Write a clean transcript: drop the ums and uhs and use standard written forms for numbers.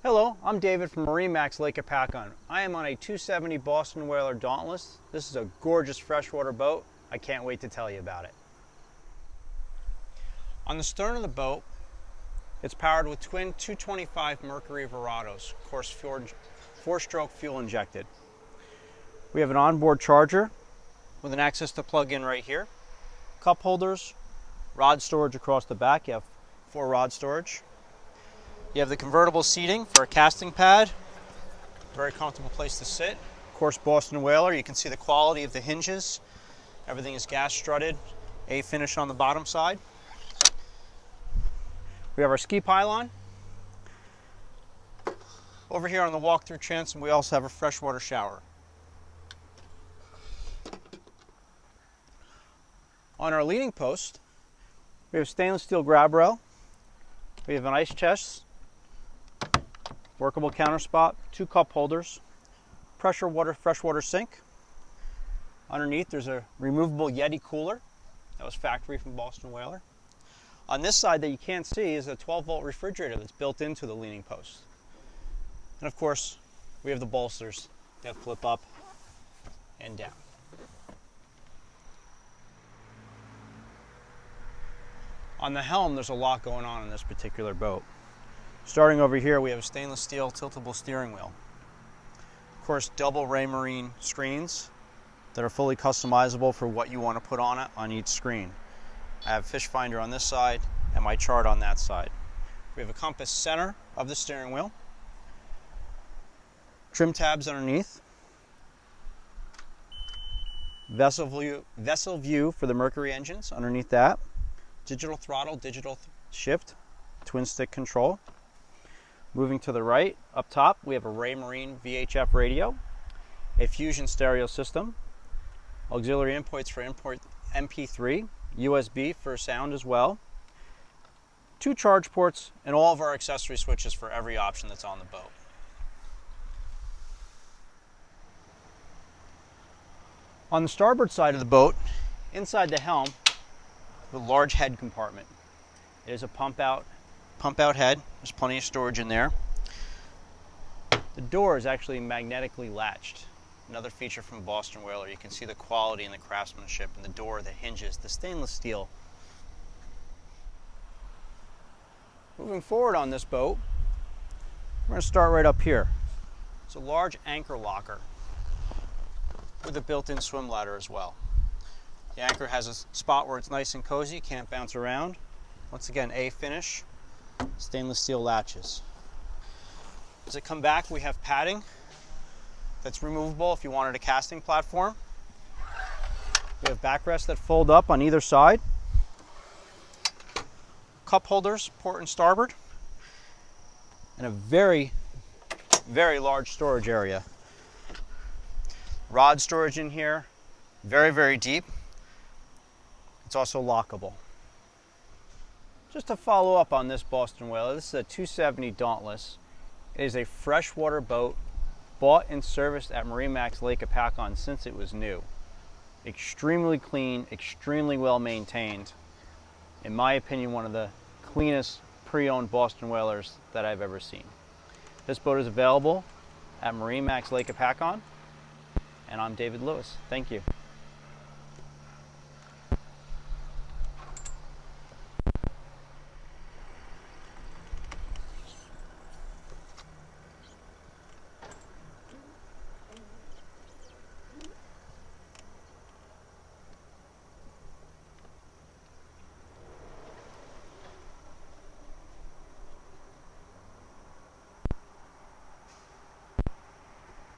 Hello, I'm David from MarineMax Lake Hopatcong. I am on a 270 Boston Whaler Dauntless. This is a gorgeous freshwater boat. I can't wait to tell you about it. On the stern of the boat, it's powered with twin 225 Mercury Verados, of course 4-stroke fuel injected. We have an onboard charger with an access to plug in right here. Cup holders, rod storage across the back. You have 4 rod storage. You have the convertible seating for a casting pad. Very comfortable place to sit. Of course, Boston Whaler, you can see the quality of the hinges. Everything is gas strutted, A finish on the bottom side. We have our ski pylon. Over here on the walk-through transom, we also have a freshwater shower. On our leaning post, we have stainless steel grab rail. We have an ice chest, workable counter spot, 2 cup holders, freshwater sink. Underneath there's a removable Yeti cooler that was factory from Boston Whaler. On this side that you can't see is a 12-volt refrigerator that's built into the leaning post. And of course, we have the bolsters that flip up and down. On the helm, there's a lot going on in this particular boat. Starting over here, we have a stainless steel tiltable steering wheel. Of course, double Raymarine screens that are fully customizable for what you want to put on it on each screen. I have fish finder on this side and my chart on that side. We have a compass center of the steering wheel. Trim tabs underneath. Vessel view for the Mercury engines underneath that. Digital throttle, digital shift, twin stick control. Moving to the right, up top, we have a Raymarine VHF radio, a Fusion stereo system, auxiliary inputs for import MP3, USB for sound as well, 2 charge ports, and all of our accessory switches for every option that's on the boat. On the starboard side of the boat, inside the helm, the large head compartment. It is a pump out head. There's plenty of storage in there. The door is actually magnetically latched. Another feature from Boston Whaler. You can see the quality and the craftsmanship in the door, the hinges, the stainless steel. Moving forward on this boat, we're going to start right up here. It's a large anchor locker with a built-in swim ladder as well. The anchor has a spot where it's nice and cozy, can't bounce around. Once again, A finish, stainless steel latches. As I come back, we have padding that's removable if you wanted a casting platform. We have backrests that fold up on either side. Cup holders, port and starboard. And a very, very large storage area. Rod storage in here, very, very deep. It's also lockable. Just to follow up on this Boston Whaler, this is a 270 Dauntless. It is a freshwater boat bought and serviced at MarineMax Lake Hopatcong since it was new. Extremely clean, extremely well maintained. In my opinion, one of the cleanest pre-owned Boston Whalers that I've ever seen. This boat is available at MarineMax Lake Hopatcong, and I'm David Lewis. Thank you.